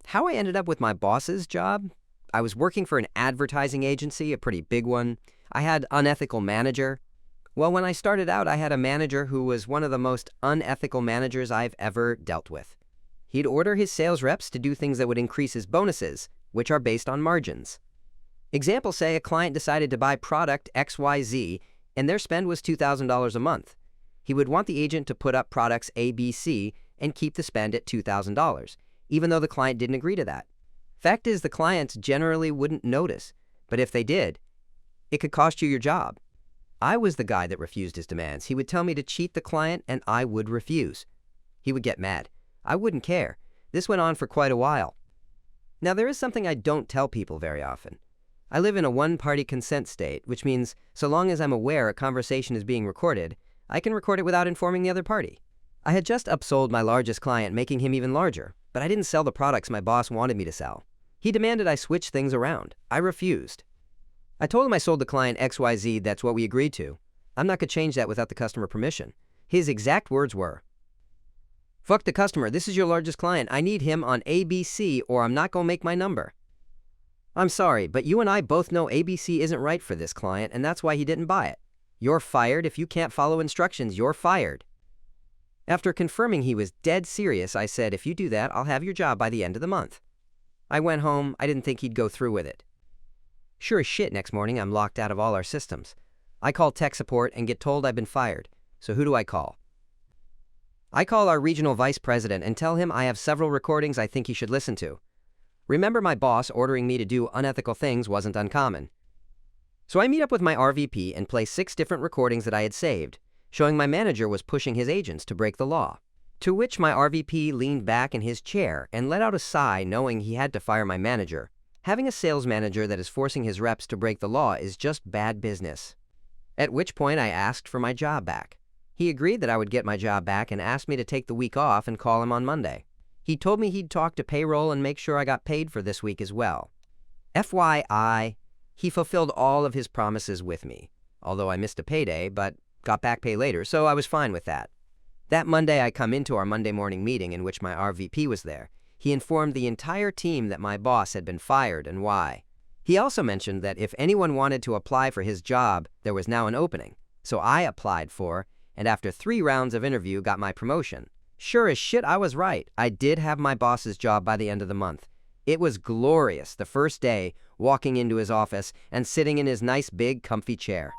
How I ended up with my boss's job? I was working for an advertising agency, a pretty big one. I had unethical manager. Well, when I started out, I had a manager who was one of the most unethical managers I've ever dealt with. He'd order his sales reps to do things that would increase his bonuses, which are based on margins. Example, say a client decided to buy product XYZ and their spend was $2,000 a month. He would want the agent to put up products ABC and keep the spend at $2,000, even though the client didn't agree to that. Fact is, the clients generally wouldn't notice, but if they did, it could cost you your job. I was the guy that refused his demands. He would tell me to cheat the client and I would refuse. He would get mad. I wouldn't care. This went on for quite a while. Now, there is something I don't tell people very often. I live in a one-party consent state, which means so long as I'm aware a conversation is being recorded, I can record it without informing the other party. I had just upsold my largest client, making him even larger, but I didn't sell the products my boss wanted me to sell. He demanded I switch things around. I refused. I told him I sold the client XYZ, that's what we agreed to. I'm not going to change that without the customer permission. His exact words were, "Fuck the customer, this is your largest client. I need him on ABC or I'm not going to make my number." I'm sorry, but you and I both know ABC isn't right for this client and that's why he didn't buy it. You're fired. If you can't follow instructions, you're fired. After confirming he was dead serious, I said, "If you do that, I'll have your job by the end of the month." I went home. I didn't think he'd go through with it. Sure as shit, next morning, I'm locked out of all our systems. I call tech support and get told I've been fired. So who do I call? I call our regional vice president and tell him I have several recordings I think he should listen to. Remember, my boss ordering me to do unethical things wasn't uncommon. So I meet up with my RVP and play 6 different recordings that I had saved, showing my manager was pushing his agents to break the law. To which my RVP leaned back in his chair and let out a sigh, knowing he had to fire my manager. Having a sales manager that is forcing his reps to break the law is just bad business. At which point I asked for my job back. He agreed that I would get my job back and asked me to take the week off and call him on Monday. He told me he'd talk to payroll and make sure I got paid for this week as well. FYI, he fulfilled all of his promises with me, although I missed a payday, but got back pay later, so I was fine with that. That Monday, I come into our Monday morning meeting in which my RVP was there. He informed the entire team that my boss had been fired and why. He also mentioned that if anyone wanted to apply for his job, there was now an opening. So I applied for, and after 3 rounds of interview, got my promotion. Sure as shit, I was right. I did have my boss's job by the end of the month. It was glorious the first day, walking into his office and sitting in his nice, big, comfy chair.